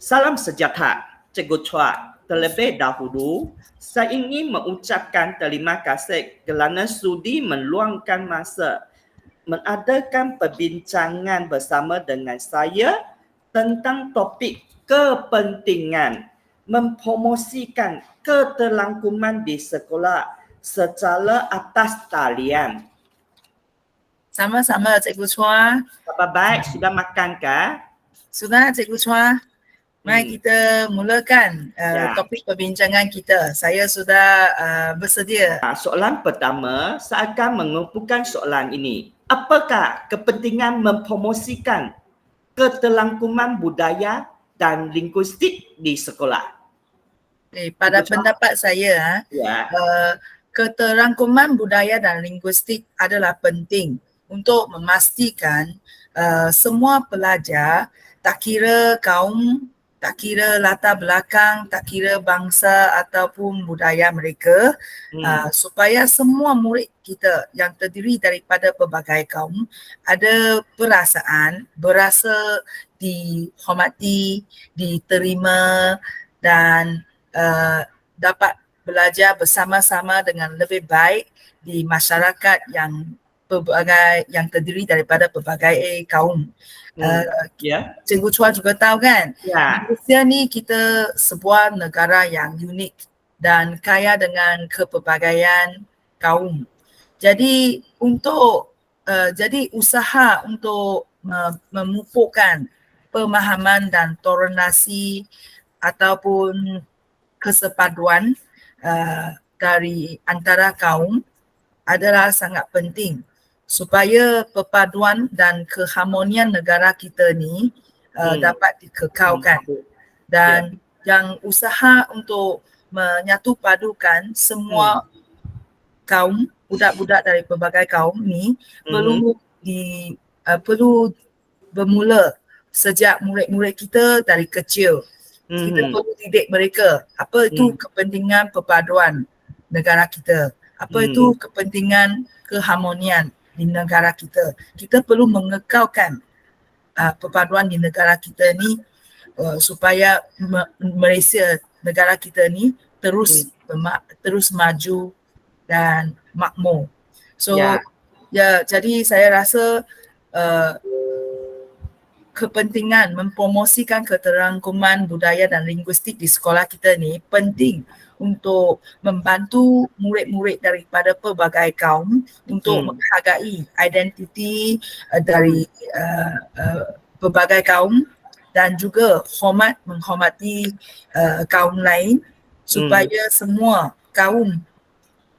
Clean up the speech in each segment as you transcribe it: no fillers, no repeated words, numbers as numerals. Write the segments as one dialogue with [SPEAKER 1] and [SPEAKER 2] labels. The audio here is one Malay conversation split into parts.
[SPEAKER 1] Salam sejahtera, Cikgu Chua. Terlebih dahulu, saya ingin mengucapkan terima kasih kerana sudi meluangkan masa mengadakan perbincangan bersama dengan saya tentang topik kepentingan mempromosikan keterlangkuman di sekolah secara atas talian.
[SPEAKER 2] Sama-sama Cikgu Chua.
[SPEAKER 1] Apa baik, sudah makankah?
[SPEAKER 2] Sudah Cikgu Chua. Mari kita mulakan topik perbincangan kita. Saya sudah bersedia.
[SPEAKER 1] Soalan pertama, saya akan mengumpulkan soalan ini. Apakah kepentingan mempromosikan keterlangkuman budaya dan linguistik di sekolah?
[SPEAKER 2] Pada pendapat saya, keterangkuman budaya dan linguistik adalah penting untuk memastikan semua pelajar, tak kira kaum, tak kira latar belakang, tak kira bangsa ataupun budaya mereka, supaya semua murid kita yang terdiri daripada pelbagai kaum ada perasaan, berasa dihormati, diterima dan dapat belajar bersama-sama dengan lebih baik di masyarakat yang terdiri daripada pelbagai kaum. Cikgu Chua juga tahu kan, Malaysia ni kita sebuah negara yang unik dan kaya dengan kepelbagaian kaum. Jadi jadi usaha untuk memupukkan pemahaman dan toleransi ataupun kesepaduan dari antara kaum adalah sangat penting supaya perpaduan dan keharmonian negara kita ni dapat dikekalkan dan yang usaha untuk menyatu padukan semua kaum, budak-budak dari pelbagai kaum ni perlu bermula sejak murid-murid kita dari kecil. Kita perlu didik mereka apa itu kepentingan perpaduan negara kita, apa itu kepentingan keharmonian di negara kita. Kita perlu mengekalkan perpaduan di negara kita ni supaya Malaysia, negara kita ni terus maju dan makmur. So jadi saya rasa kepentingan mempromosikan keterangkuman budaya dan linguistik di sekolah kita ni penting untuk membantu murid-murid daripada pelbagai kaum untuk menghargai identiti dari pelbagai kaum dan juga menghormati kaum lain supaya semua kaum,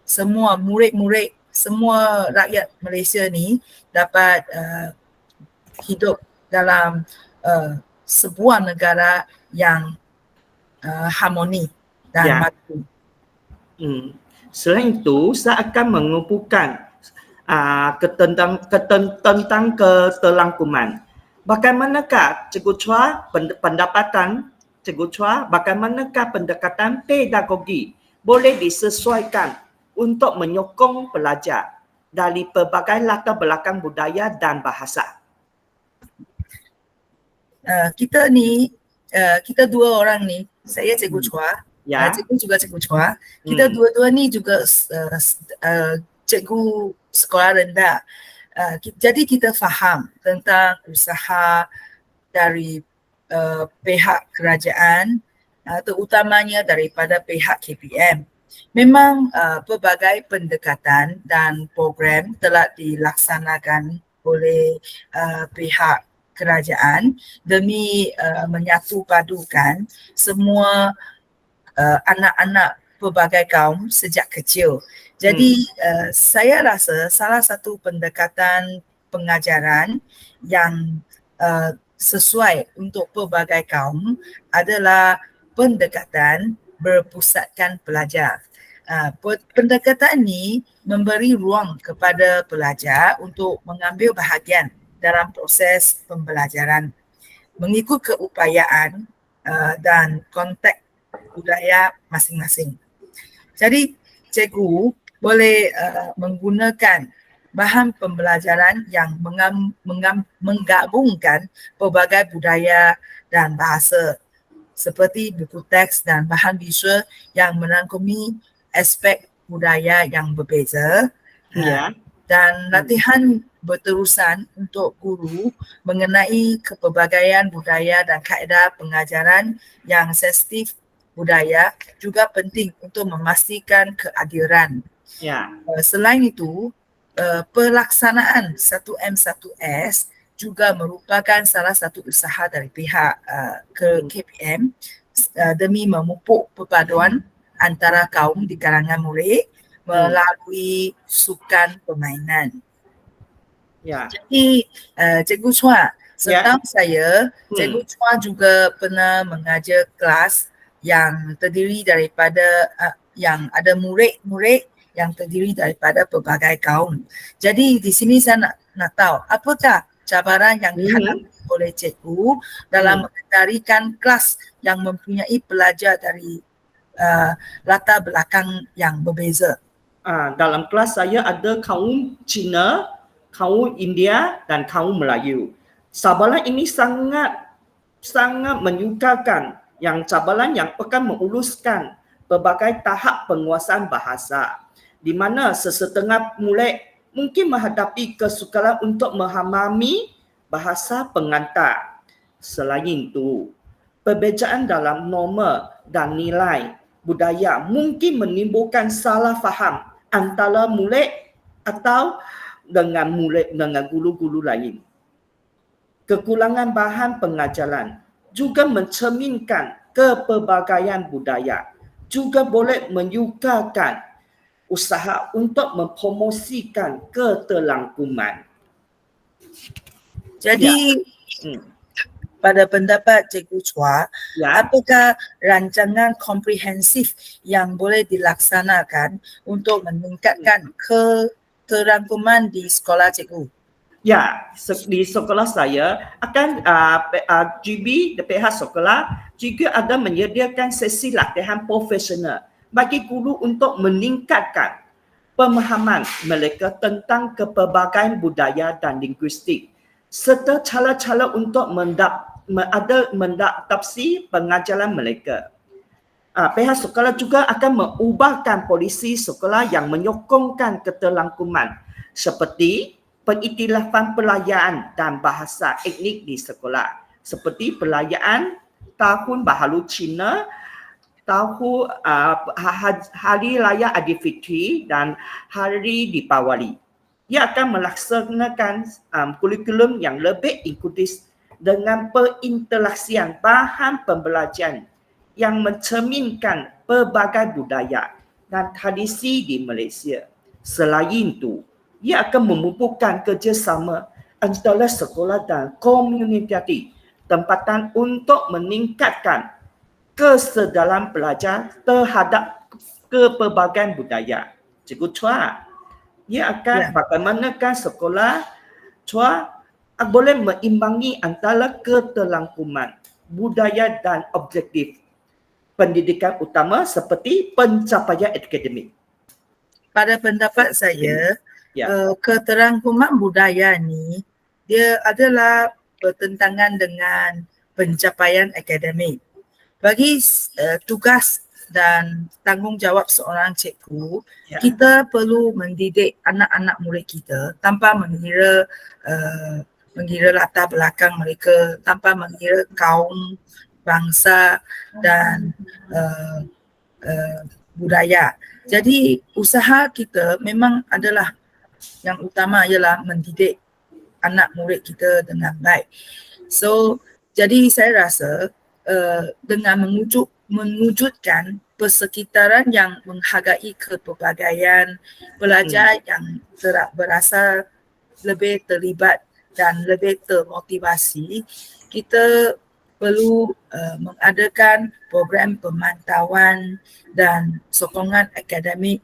[SPEAKER 2] semua murid-murid, semua rakyat Malaysia ni dapat hidup dalam sebuah negara yang harmoni dan maju.
[SPEAKER 1] Selain itu, saya akan mengumpulkan tentang keterlangkuman. Bagaimanakah Cikgu Chua pendapatan Cikgu Chua, bagaimanakah pendekatan pedagogi boleh disesuaikan untuk menyokong pelajar dari pelbagai latar belakang budaya dan bahasa?
[SPEAKER 2] Kita dua orang ni, saya Cikgu Chua, cikgu juga Cikgu Chua, kita dua-dua ni juga cikgu sekolah rendah. Jadi kita faham tentang usaha dari pihak kerajaan, terutamanya daripada pihak KPM. Memang pelbagai pendekatan dan program telah dilaksanakan oleh pihak kerajaan demi menyatu padukan semua anak-anak pelbagai kaum sejak kecil. Jadi saya rasa salah satu pendekatan pengajaran yang sesuai untuk pelbagai kaum adalah pendekatan berpusatkan pelajar. Pendekatan ini memberi ruang kepada pelajar untuk mengambil bahagian dalam proses pembelajaran mengikut keupayaan dan konteks budaya masing-masing. Jadi cikgu boleh menggunakan bahan pembelajaran yang menggabungkan pelbagai budaya dan bahasa seperti buku teks dan bahan visual yang merangkumi aspek budaya yang berbeza.
[SPEAKER 1] Ya.
[SPEAKER 2] Dan latihan berterusan untuk guru mengenai kepelbagaian budaya dan kaedah pengajaran yang sensitif budaya juga penting untuk memastikan keadilan.
[SPEAKER 1] Ya.
[SPEAKER 2] Selain itu, pelaksanaan 1M1S juga merupakan salah satu usaha dari pihak KPM demi memupuk perpaduan antara kaum di kalangan murid melalui sukan permainan.
[SPEAKER 1] Ya.
[SPEAKER 2] Jadi Cikgu Chua, setahu saya, Cikgu Chua juga pernah mengajar kelas yang terdiri daripada yang ada murid-murid yang terdiri daripada pelbagai kaum. Jadi di sini saya nak tahu apakah cabaran yang dihadapi oleh cikgu dalam mengendalikan kelas yang mempunyai pelajar dari latar belakang yang berbeza.
[SPEAKER 1] Dalam kelas saya ada kaum Cina, kaum India dan kaum Melayu. Cabaran ini sangat menyukarkan yang cabaran yang akan menguluskan pelbagai tahap penguasaan bahasa, di mana sesetengah murid mungkin menghadapi kesukaran untuk memahami bahasa pengantar. Selain itu, perbezaan dalam norma dan nilai budaya mungkin menimbulkan salah faham antara murid atau dengan murid dengan guru-guru lain. Kekurangan bahan pengajaran juga mencerminkan kepelbagaian budaya, juga boleh menyukarkan usaha untuk mempromosikan keterlangkuman.
[SPEAKER 2] Jadi pada pendapat Cikgu Chua, apakah rancangan komprehensif yang boleh dilaksanakan untuk meningkatkan keterangkuman di sekolah cikgu?
[SPEAKER 1] Ya, di sekolah saya akan GB di pihak sekolah juga ada menyediakan sesi latihan profesional bagi guru untuk meningkatkan pemahaman mereka tentang kepelbagaian budaya dan linguistik serta cara-cara untuk mendaptasi pengajaran mereka. Pihak sekolah juga akan mengubahkan polisi sekolah yang menyokongkan keterlangkuman seperti pengiktirafan pelajaran dan bahasa etnik di sekolah seperti perayaan Tahun Baharu Cina, Hari Raya Aidilfitri dan Hari Deepawali. Ia akan melaksanakan kurikulum yang lebih inklusif dengan perinteraksian bahan pembelajaran yang mencerminkan pelbagai budaya dan tradisi di Malaysia. Selain itu, ia akan memupukkan kerjasama antara sekolah dan komuniti tempatan untuk meningkatkan kesedaran pelajar terhadap kepelbagaian budaya. Cikgu Chua, ia akan bagaimanakah sekolah Chua boleh meimbangi antara keterlangkuman budaya dan objektif pendidikan utama seperti pencapaian akademik.
[SPEAKER 2] Pada pendapat saya, keterangkuman budaya ni dia adalah bertentangan dengan pencapaian akademik. Bagi tugas dan tanggungjawab seorang cikgu, kita perlu mendidik anak-anak murid kita tanpa mengira latar belakang mereka, tanpa mengira kaum, bangsa dan budaya. Jadi usaha kita memang adalah yang utama ialah mendidik anak murid kita dengan baik. So, jadi saya rasa dengan mewujudkan persekitaran yang menghargai kepelbagaian, pelajar yang berasa lebih terlibat dan lebih termotivasi, kita perlu mengadakan program pemantauan dan sokongan akademik,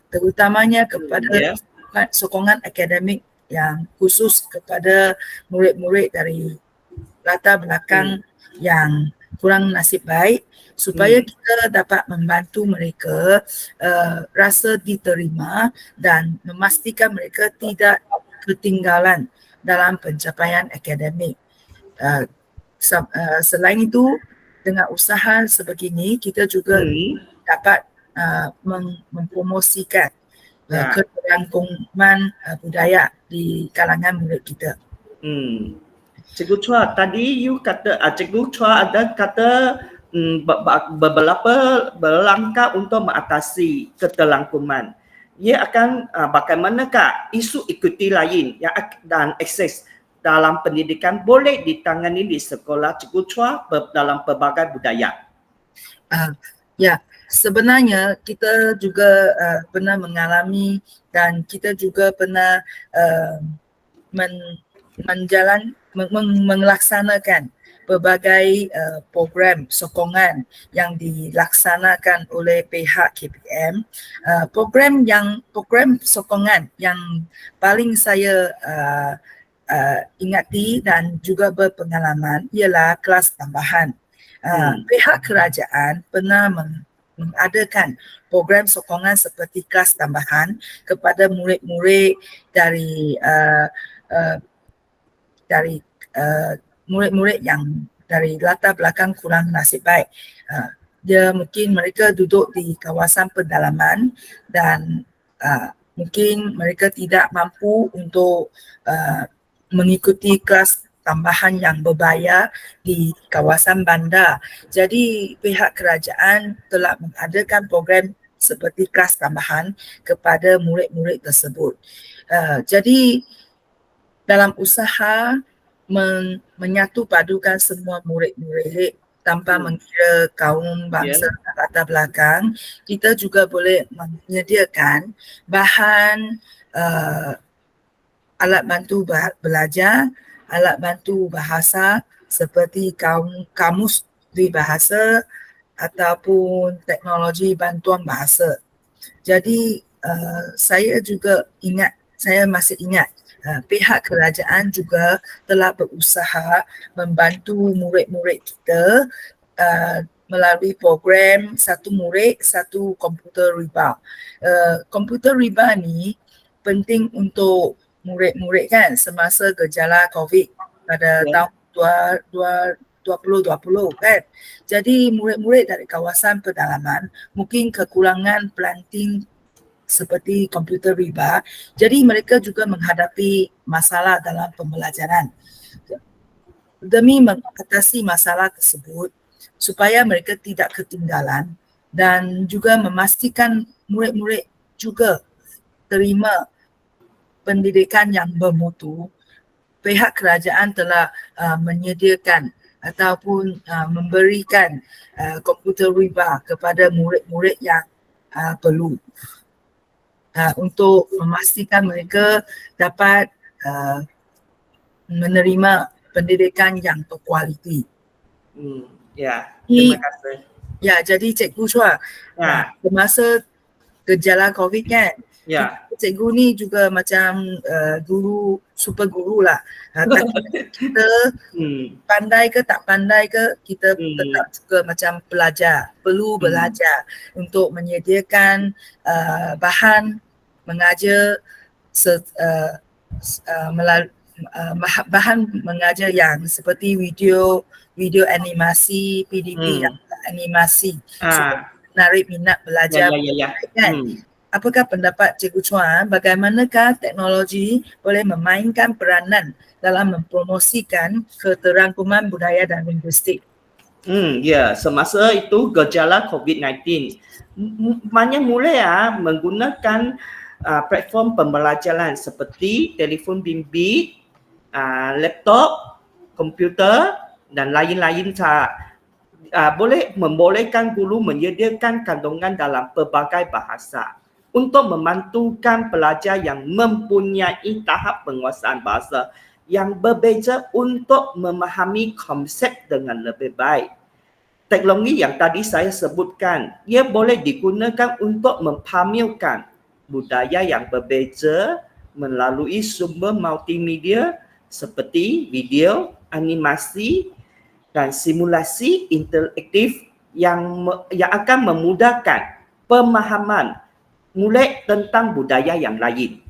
[SPEAKER 2] terutamanya kepada sokongan akademik yang khusus kepada murid-murid dari latar belakang yang kurang nasib baik supaya kita dapat membantu mereka rasa diterima dan memastikan mereka tidak ketinggalan dalam pencapaian akademik. Selain itu, dengan usaha sebegini kita juga dapat mempromosikan kerangkuman budaya di kalangan murid kita.
[SPEAKER 1] Cikgu Chua, tadi you kata, Cikgu Chua ada kata beberapa langkah untuk mengatasi keterlangkuman. Ia akan bagaimanakah isu ekuiti lain yang dan akses dalam pendidikan boleh ditangani di sekolah Cikgu Chua dalam pelbagai budaya?
[SPEAKER 2] Ya, sebenarnya kita juga pernah mengalami dan kita juga pernah melaksanakan berbagai program sokongan yang dilaksanakan oleh pihak KPM. Program sokongan yang paling saya ingati dan juga berpengalaman ialah kelas tambahan. Pihak kerajaan pernah mengadakan program sokongan seperti kelas tambahan kepada murid-murid dari murid-murid yang dari latar belakang kurang nasib baik. Dia mungkin mereka duduk di kawasan pedalaman dan mungkin mereka tidak mampu untuk mengikuti kelas tambahan yang berbayar di kawasan bandar. Jadi pihak kerajaan telah mengadakan program seperti kelas tambahan kepada murid-murid tersebut. Jadi dalam usaha menyatu padukan semua murid-murid tanpa mengira kaum bangsa dan latar belakang, kita juga boleh menyediakan bahan alat bantu belajar, alat bantu bahasa seperti kamus bahasa ataupun teknologi bantuan bahasa. Jadi saya masih ingat pihak kerajaan juga telah berusaha membantu murid-murid kita melalui program satu murid satu komputer riba. Komputer riba ni penting untuk murid-murid kan semasa gejala COVID pada tahun 2020 kan. Jadi murid-murid dari kawasan pedalaman mungkin kekurangan pelanting seperti komputer riba. Jadi mereka juga menghadapi masalah dalam pembelajaran. Demi mengatasi masalah tersebut supaya mereka tidak ketinggalan dan juga memastikan murid-murid juga terima pendidikan yang bermutu, pihak kerajaan telah menyediakan ataupun memberikan komputer riba kepada murid-murid yang perlu untuk memastikan mereka dapat menerima pendidikan yang berkualiti.
[SPEAKER 1] Terima kasih.
[SPEAKER 2] Ya, jadi Cikgu Chua, semasa gejala COVID kan, cikgu ni juga macam guru, super guru lah. Kita pandai ke tak pandai ke, kita tetap juga macam pelajar, perlu belajar untuk menyediakan bahan mengajar bahan mengajar yang seperti video animasi, PDP animasi menarik minat belajar. Kan? Apakah pendapat Cikgu Chua, bagaimanakah teknologi boleh memainkan peranan dalam mempromosikan keterangkuman budaya dan linguistik?
[SPEAKER 1] Semasa itu gejala COVID-19, banyak mulai menggunakan platform pembelajaran seperti telefon bimbit, laptop, komputer dan lain-lain. Boleh membolehkan guru menyediakan kandungan dalam pelbagai bahasa untuk membantukan pelajar yang mempunyai tahap penguasaan bahasa yang berbeza untuk memahami konsep dengan lebih baik. Teknologi yang tadi saya sebutkan, ia boleh digunakan untuk mempamerkan budaya yang berbeza melalui sumber multimedia seperti video, animasi dan simulasi interaktif yang akan memudahkan pemahaman murid tentang budaya yang lain.